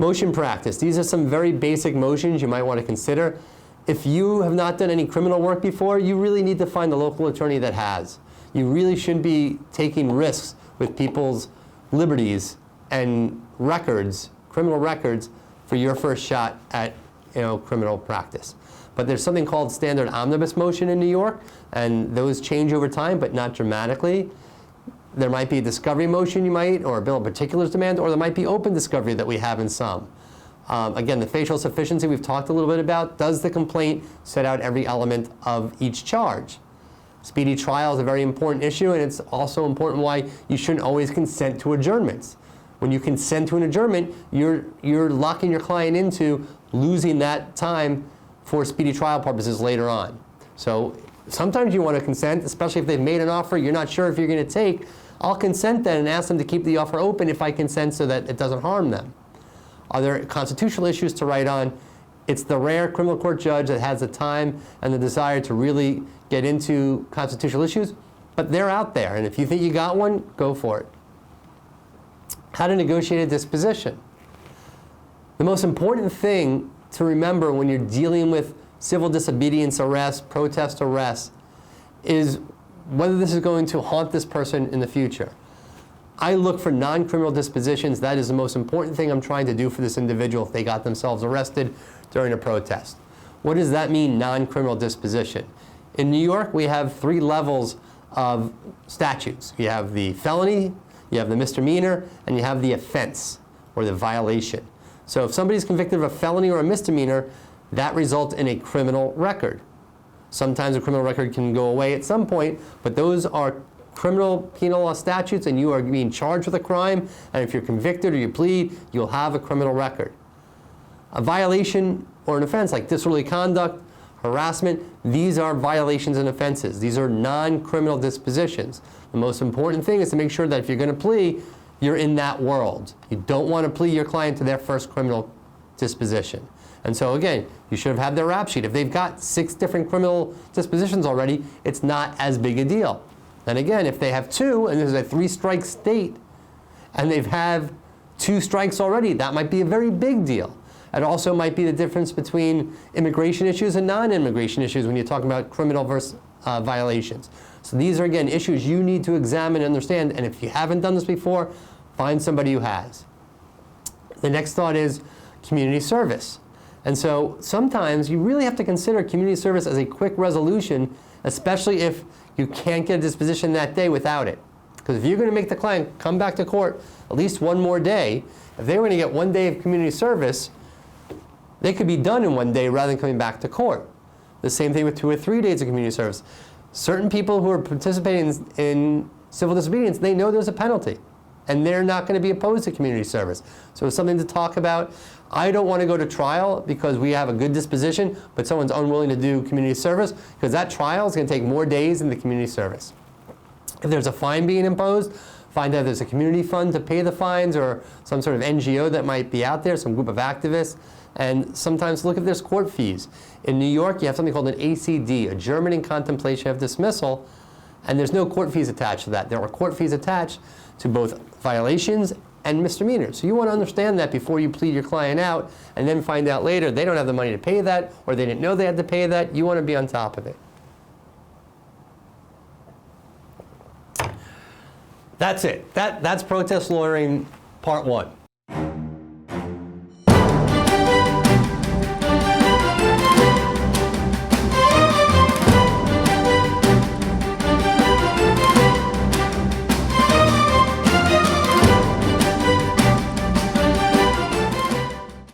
Motion practice. These are some very basic motions you might want to consider. If you have not done any criminal work before, you really need to find a local attorney that has. You really shouldn't be taking risks with people's liberties and records, criminal records, for your first shot at criminal practice. But there's something called standard omnibus motion in New York, and those change over time, but not dramatically. There might be a discovery motion or a bill of particulars demand, or there might be open discovery that we have in some. Again, the facial sufficiency we've talked a little bit about. Does the complaint set out every element of each charge? Speedy trial is a very important issue, and it's also important why you shouldn't always consent to adjournments. When you consent to an adjournment, you're locking your client into losing that time for speedy trial purposes later on. So sometimes you want to consent, especially if they've made an offer you're not sure if you're going to take. I'll consent then and ask them to keep the offer open if I consent so that it doesn't harm them. Are there constitutional issues to write on? It's the rare criminal court judge that has the time and the desire to really get into constitutional issues, but they're out there, and if you think you got one, go for it. How to negotiate a disposition. The most important thing to remember when you're dealing with civil disobedience arrests, protest arrests, is whether this is going to haunt this person in the future. I look for non-criminal dispositions. That is the most important thing I'm trying to do for this individual if they got themselves arrested during a protest. What does that mean, non-criminal disposition? In New York, we have 3 levels of statutes. You have the felony, you have the misdemeanor, and you have the offense, or the violation. So if somebody's convicted of a felony or a misdemeanor, that results in a criminal record. Sometimes a criminal record can go away at some point, but those are criminal penal law statutes, and you are being charged with a crime, and if you're convicted or you plead, you'll have a criminal record. A violation or an offense like disorderly conduct, harassment, these are violations and offenses. These are non-criminal dispositions. The most important thing is to make sure that if you're going to plea, you're in that world. You don't want to plea your client to their first criminal disposition. And so again, you should have had their rap sheet. If they've got 6 different criminal dispositions already, it's not as big a deal. And again, if they have 2, and this is a 3-strike state, and they've had 2 strikes already, that might be a very big deal. It also might be the difference between immigration issues and non-immigration issues when you're talking about criminal versus violations. So these are, again, issues you need to examine and understand, and if you haven't done this before, find somebody who has. The next thought is community service. And so sometimes you really have to consider community service as a quick resolution, especially if you can't get a disposition that day without it. Because if you're going to make the client come back to court at least one more day, if they were going to get 1 day of community service, they could be done in 1 day rather than coming back to court. The same thing with 2 or 3 days of community service. Certain people who are participating in civil disobedience, they know there's a penalty, and they're not going to be opposed to community service. So it's something to talk about. I don't want to go to trial because we have a good disposition, but someone's unwilling to do community service, because that trial is going to take more days than the community service. If there's a fine being imposed, find out there's a community fund to pay the fines, or some sort of NGO that might be out there, some group of activists, and sometimes look if there's court fees. In New York, you have something called an ACD, adjournment in contemplation of dismissal, and there's no court fees attached to that. There are court fees attached to both violations and misdemeanors. So you want to understand that before you plead your client out, and then find out later they don't have the money to pay that, or they didn't know they had to pay that. You want to be on top of it. That's it. That's protest lawyering part 1.